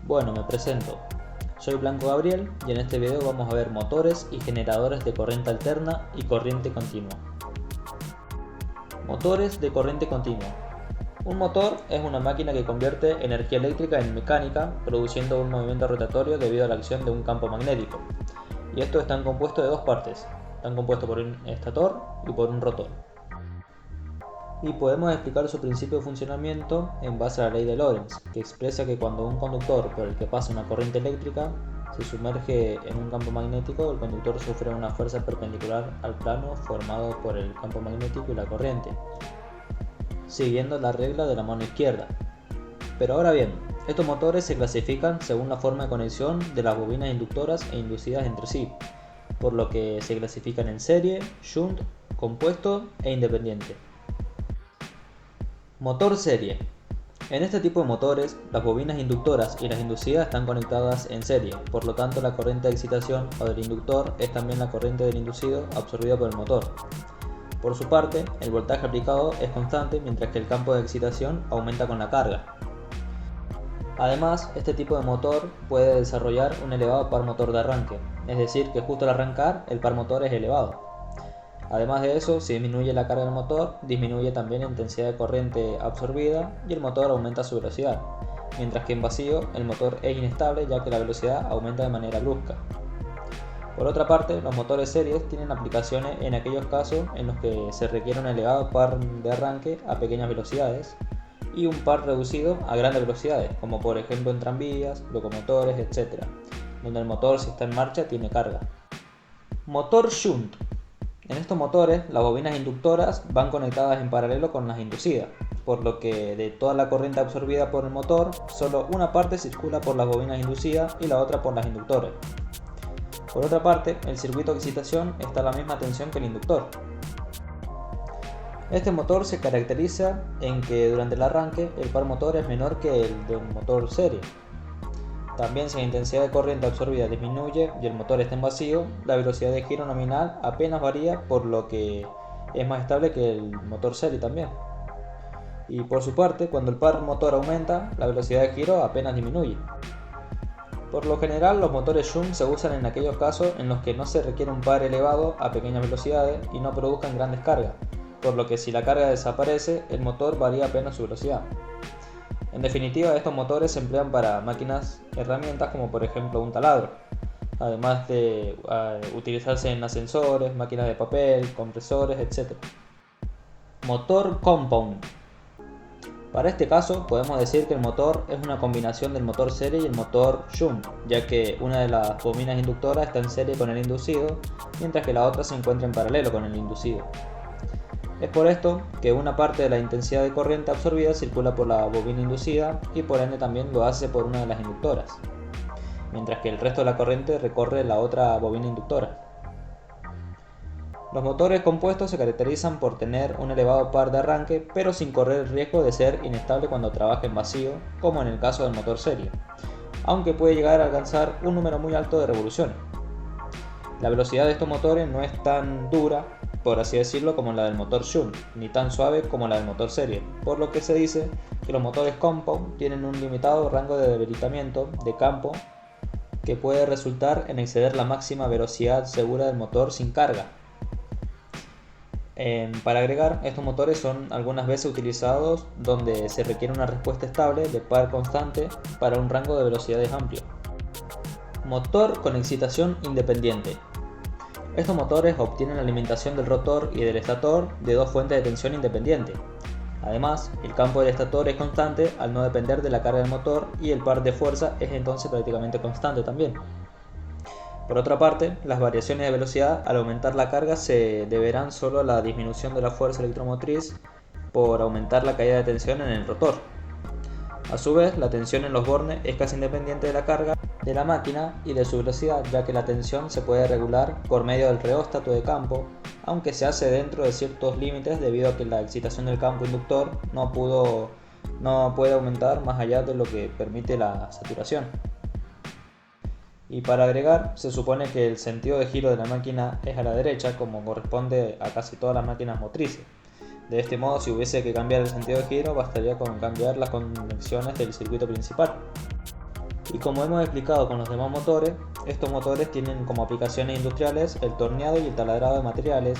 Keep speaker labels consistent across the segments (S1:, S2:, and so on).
S1: Bueno, me presento. Soy Blanco Gabriel y en este video vamos a ver motores y generadores de corriente alterna y corriente continua. Motores de corriente continua. Un motor es una máquina que convierte energía eléctrica en mecánica, produciendo un movimiento rotatorio debido a la acción de un campo magnético. Y estos están compuestos de dos partes. Están compuestos por un estator y por un rotor. Y podemos explicar su principio de funcionamiento en base a la ley de Lorentz, que expresa que cuando un conductor por el que pasa una corriente eléctrica se sumerge en un campo magnético, el conductor sufre una fuerza perpendicular al plano formado por el campo magnético y la corriente, siguiendo la regla de la mano izquierda. Pero ahora bien, estos motores se clasifican según la forma de conexión de las bobinas inductoras e inducidas entre sí, por lo que se clasifican en serie, shunt, compuesto e independiente. Motor serie. En este tipo de motores, las bobinas inductoras y las inducidas están conectadas en serie, por lo tanto la corriente de excitación o del inductor es también la corriente del inducido absorbida por el motor. Por su parte, el voltaje aplicado es constante mientras que el campo de excitación aumenta con la carga. Además, este tipo de motor puede desarrollar un elevado par motor de arranque, es decir que justo al arrancar el par motor es elevado. Además de eso, si disminuye la carga del motor, disminuye también la intensidad de corriente absorbida y el motor aumenta su velocidad, mientras que en vacío el motor es inestable ya que la velocidad aumenta de manera brusca. Por otra parte, los motores series tienen aplicaciones en aquellos casos en los que se requiere un elevado par de arranque a pequeñas velocidades y un par reducido a grandes velocidades, como por ejemplo en tranvías, locomotores, etc., donde el motor si está en marcha tiene carga. Motor shunt. En estos motores, las bobinas inductoras van conectadas en paralelo con las inducidas, por lo que de toda la corriente absorbida por el motor, solo una parte circula por las bobinas inducidas y la otra por las inductores. Por otra parte, el circuito de excitación está a la misma tensión que el inductor. Este motor se caracteriza en que durante el arranque el par motor es menor que el de un motor serie. También si la intensidad de corriente absorbida disminuye y el motor está en vacío, la velocidad de giro nominal apenas varía, por lo que es más estable que el motor serie también. Y por su parte, cuando el par motor aumenta, la velocidad de giro apenas disminuye. Por lo general, los motores shunt se usan en aquellos casos en los que no se requiere un par elevado a pequeñas velocidades y no produzcan grandes cargas, por lo que si la carga desaparece, el motor varía apenas su velocidad. En definitiva, estos motores se emplean para máquinas herramientas como por ejemplo un taladro, además de utilizarse en ascensores, máquinas de papel, compresores, etc. Motor compound. Para este caso podemos decir que el motor es una combinación del motor serie y el motor shunt, ya que una de las bobinas inductoras está en serie con el inducido, mientras que la otra se encuentra en paralelo con el inducido. Es por esto que una parte de la intensidad de corriente absorbida circula por la bobina inducida y por ende también lo hace por una de las inductoras, mientras que el resto de la corriente recorre la otra bobina inductora. Los motores compuestos se caracterizan por tener un elevado par de arranque, pero sin correr el riesgo de ser inestable cuando trabaja en vacío, como en el caso del motor serie, aunque puede llegar a alcanzar un número muy alto de revoluciones. La velocidad de estos motores no es tan dura, por así decirlo, como la del motor shunt, ni tan suave como la del motor serie, por lo que se dice que los motores compound tienen un limitado rango de debilitamiento de campo que puede resultar en exceder la máxima velocidad segura del motor sin carga. Para agregar, estos motores son algunas veces utilizados donde se requiere una respuesta estable de par constante para un rango de velocidades amplio. Motor con excitación independiente. Estos motores obtienen la alimentación del rotor y del estator de dos fuentes de tensión independientes. Además, el campo del estator es constante al no depender de la carga del motor y el par de fuerza es entonces prácticamente constante también. Por otra parte, las variaciones de velocidad al aumentar la carga se deberán solo a la disminución de la fuerza electromotriz por aumentar la caída de tensión en el rotor. A su vez, la tensión en los bornes es casi independiente de la carga de la máquina y de su velocidad, ya que la tensión se puede regular por medio del reóstato de campo, aunque se hace dentro de ciertos límites debido a que la excitación del campo inductor no puede aumentar más allá de lo que permite la saturación. Y para agregar, se supone que el sentido de giro de la máquina es a la derecha, como corresponde a casi todas las máquinas motrices. De este modo, si hubiese que cambiar el sentido de giro, bastaría con cambiar las conexiones del circuito principal. Y como hemos explicado con los demás motores, estos motores tienen como aplicaciones industriales el torneado y el taladrado de materiales,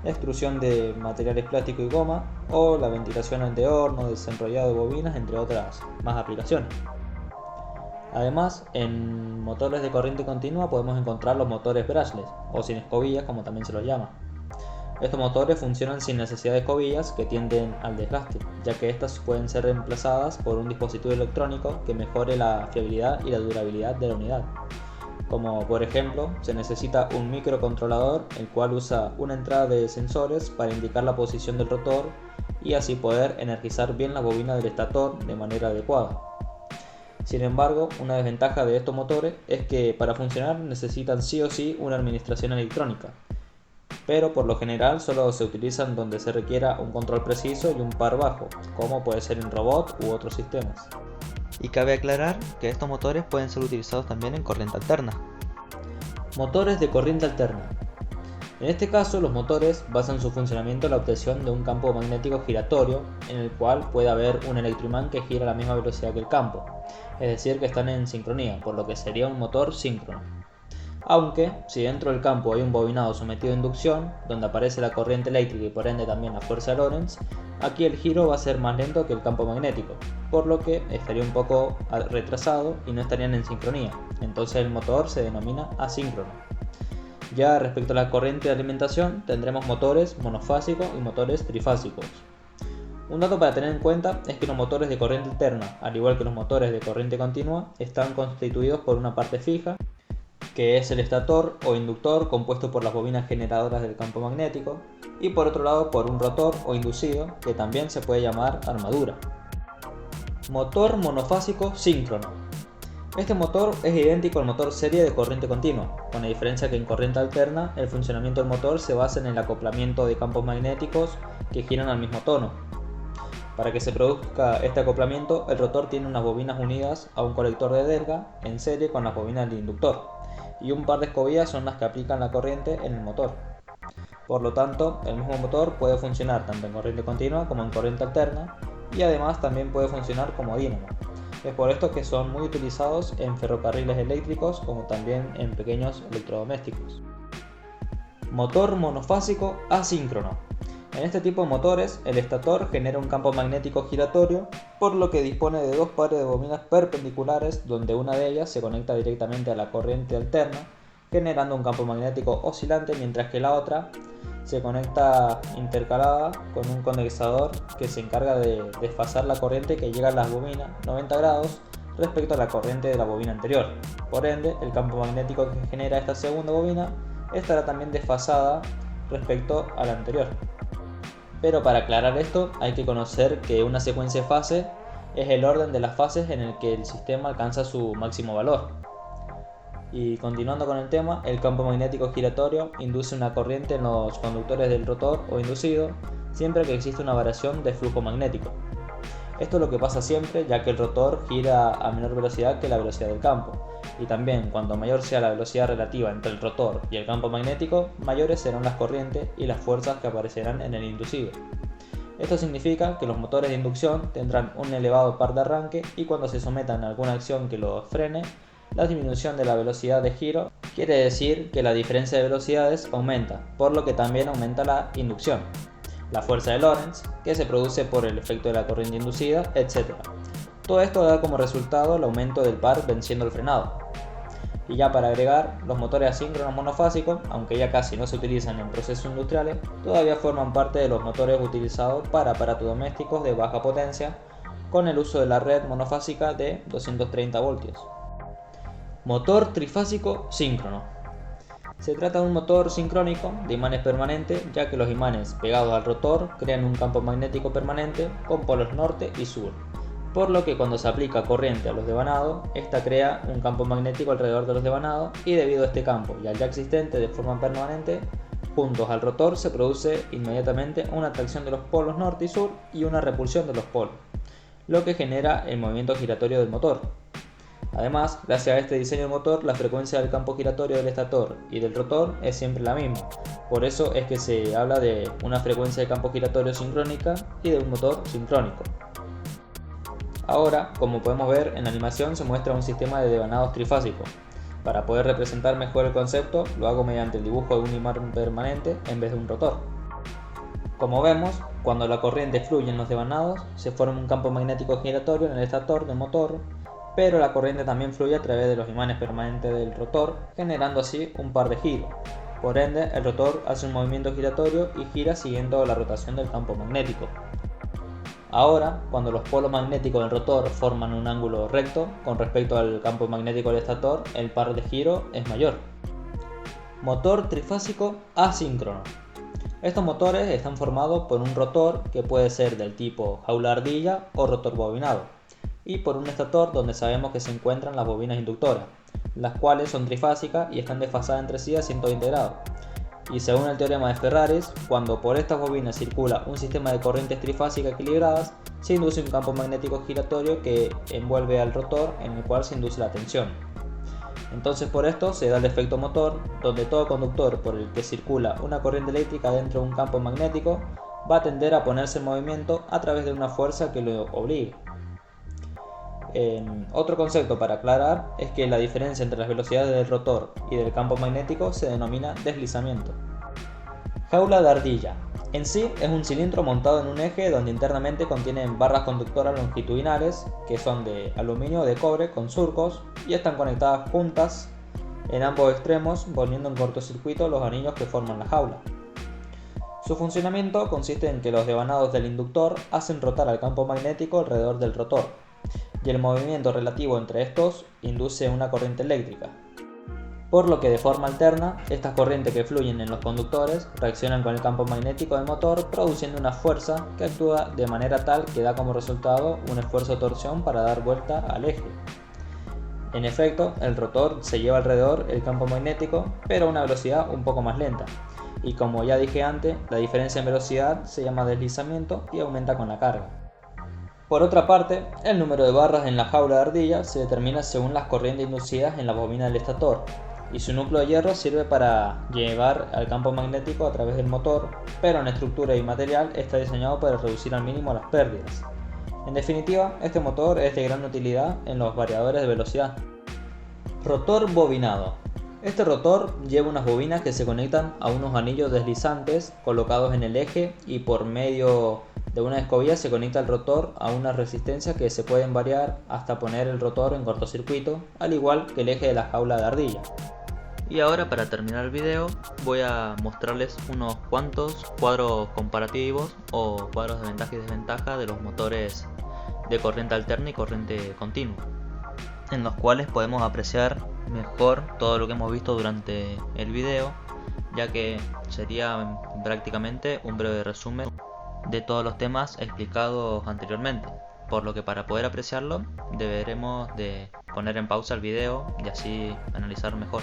S1: la extrusión de materiales plástico y goma, o la ventilación de horno, desenrollado de bobinas, entre otras más aplicaciones. Además, en motores de corriente continua podemos encontrar los motores brushless, o sin escobillas como también se los llama. Estos motores funcionan sin necesidad de escobillas que tienden al desgaste, ya que estas pueden ser reemplazadas por un dispositivo electrónico que mejore la fiabilidad y la durabilidad de la unidad. Como por ejemplo, se necesita un microcontrolador, el cual usa una entrada de sensores para indicar la posición del rotor y así poder energizar bien la bobina del estator de manera adecuada. Sin embargo, una desventaja de estos motores es que para funcionar necesitan sí o sí una administración electrónica, pero por lo general solo se utilizan donde se requiera un control preciso y un par bajo, como puede ser en robot u otros sistemas.
S2: Y cabe aclarar que estos motores pueden ser utilizados también en corriente alterna.
S1: Motores de corriente alterna. En este caso, los motores basan su funcionamiento en la obtención de un campo magnético giratorio, en el cual puede haber un electroimán que gira a la misma velocidad que el campo, es decir, que están en sincronía, por lo que sería un motor síncrono. Aunque, si dentro del campo hay un bobinado sometido a inducción, donde aparece la corriente eléctrica y por ende también la fuerza de Lorentz, aquí el giro va a ser más lento que el campo magnético, por lo que estaría un poco retrasado y no estarían en sincronía, entonces el motor se denomina asíncrono. Ya respecto a la corriente de alimentación, tendremos motores monofásicos y motores trifásicos. Un dato para tener en cuenta es que los motores de corriente alterna, al igual que los motores de corriente continua, están constituidos por una parte fija, que es el estator o inductor compuesto por las bobinas generadoras del campo magnético, y por otro lado por un rotor o inducido, que también se puede llamar armadura. Motor monofásico síncrono. Este motor es idéntico al motor serie de corriente continua, con la diferencia que en corriente alterna el funcionamiento del motor se basa en el acoplamiento de campos magnéticos que giran al mismo tono. Para que se produzca este acoplamiento, el rotor tiene unas bobinas unidas a un colector de delga en serie con las bobinas del inductor, y un par de escobillas son las que aplican la corriente en el motor. Por lo tanto, el mismo motor puede funcionar tanto en corriente continua como en corriente alterna, y además también puede funcionar como dínamo. Es por esto que son muy utilizados en ferrocarriles eléctricos como también en pequeños electrodomésticos. Motor monofásico asíncrono. En este tipo de motores, el estator genera un campo magnético giratorio, por lo que dispone de dos pares de bobinas perpendiculares donde una de ellas se conecta directamente a la corriente alterna, generando un campo magnético oscilante, mientras que la otra se conecta intercalada con un condensador que se encarga de desfasar la corriente que llega a las bobinas 90 grados respecto a la corriente de la bobina anterior. Por ende, el campo magnético que genera esta segunda bobina estará también desfasada respecto a la anterior. Pero para aclarar esto hay que conocer que una secuencia de fase es el orden de las fases en el que el sistema alcanza su máximo valor. Y continuando con el tema, el campo magnético giratorio induce una corriente en los conductores del rotor o inducido siempre que existe una variación de flujo magnético. Esto es lo que pasa siempre, ya que el rotor gira a menor velocidad que la velocidad del campo, y también cuanto mayor sea la velocidad relativa entre el rotor y el campo magnético, mayores serán las corrientes y las fuerzas que aparecerán en el inducido. Esto significa que los motores de inducción tendrán un elevado par de arranque y cuando se sometan a alguna acción que los frene, la disminución de la velocidad de giro quiere decir que la diferencia de velocidades aumenta, por lo que también aumenta la inducción, la fuerza de Lorentz, que se produce por el efecto de la corriente inducida, etc. Todo esto da como resultado el aumento del par venciendo el frenado. Y ya para agregar, los motores asíncronos monofásicos, aunque ya casi no se utilizan en procesos industriales, todavía forman parte de los motores utilizados para aparatos domésticos de baja potencia, con el uso de la red monofásica de 230 voltios. Motor trifásico síncrono. Se trata de un motor sincrónico de imanes permanentes, ya que los imanes pegados al rotor crean un campo magnético permanente con polos norte y sur, por lo que cuando se aplica corriente a los devanados, esta crea un campo magnético alrededor de los devanados y debido a este campo y al ya existente de forma permanente, juntos al rotor se produce inmediatamente una atracción de los polos norte y sur y una repulsión de los polos, lo que genera el movimiento giratorio del motor. Además, gracias a este diseño del motor, la frecuencia del campo giratorio del estator y del rotor es siempre la misma. Por eso es que se habla de una frecuencia de campo giratorio sincrónica y de un motor sincrónico. Ahora, como podemos ver en la animación, se muestra un sistema de devanados trifásico. Para poder representar mejor el concepto, lo hago mediante el dibujo de un imán permanente en vez de un rotor. Como vemos, cuando la corriente fluye en los devanados, se forma un campo magnético giratorio en el estator del motor, pero la corriente también fluye a través de los imanes permanentes del rotor, generando así un par de giros. Por ende, el rotor hace un movimiento giratorio y gira siguiendo la rotación del campo magnético. Ahora, cuando los polos magnéticos del rotor forman un ángulo recto con respecto al campo magnético del estator, el par de giro es mayor. Motor trifásico asíncrono. Estos motores están formados por un rotor que puede ser del tipo jaula ardilla o rotor bobinado, y por un estator donde sabemos que se encuentran las bobinas inductoras, las cuales son trifásicas y están desfasadas entre sí a 120 grados. Y según el teorema de Ferrari, cuando por estas bobinas circula un sistema de corrientes trifásicas equilibradas, se induce un campo magnético giratorio que envuelve al rotor, en el cual se induce la tensión. Entonces por esto se da el efecto motor, donde todo conductor por el que circula una corriente eléctrica dentro de un campo magnético va a tender a ponerse en movimiento a través de una fuerza que lo obligue. Otro concepto para aclarar es que la diferencia entre las velocidades del rotor y del campo magnético se denomina deslizamiento. Jaula de ardilla. En sí es un cilindro montado en un eje donde internamente contienen barras conductoras longitudinales que son de aluminio o de cobre con surcos y están conectadas juntas en ambos extremos, volviendo en cortocircuito los anillos que forman la jaula. Su funcionamiento consiste en que los devanados del inductor hacen rotar al campo magnético alrededor del rotor, y el movimiento relativo entre estos induce una corriente eléctrica. Por lo que de forma alterna, estas corrientes que fluyen en los conductores reaccionan con el campo magnético del motor produciendo una fuerza que actúa de manera tal que da como resultado un esfuerzo de torsión para dar vuelta al eje. En efecto, el rotor se lleva alrededor el campo magnético, pero a una velocidad un poco más lenta, y como ya dije antes, la diferencia en velocidad se llama deslizamiento y aumenta con la carga. Por otra parte, el número de barras en la jaula de ardilla se determina según las corrientes inducidas en la bobina del estator, y su núcleo de hierro sirve para llevar al campo magnético a través del motor, pero en estructura y material está diseñado para reducir al mínimo las pérdidas. En definitiva, este motor es de gran utilidad en los variadores de velocidad. Rotor bobinado. Este rotor lleva unas bobinas que se conectan a unos anillos deslizantes colocados en el eje y por medio de una escobilla se conecta el rotor a una resistencia que se pueden variar hasta poner el rotor en cortocircuito, al igual que el eje de la jaula de ardilla.
S2: Y ahora, para terminar el video, voy a mostrarles unos cuantos cuadros comparativos o cuadros de ventaja y desventaja de los motores de corriente alterna y corriente continua, en los cuales podemos apreciar mejor todo lo que hemos visto durante el video, ya que sería prácticamente un breve resumen de todos los temas explicados anteriormente, por lo que para poder apreciarlo deberemos de poner en pausa el video y así analizar mejor.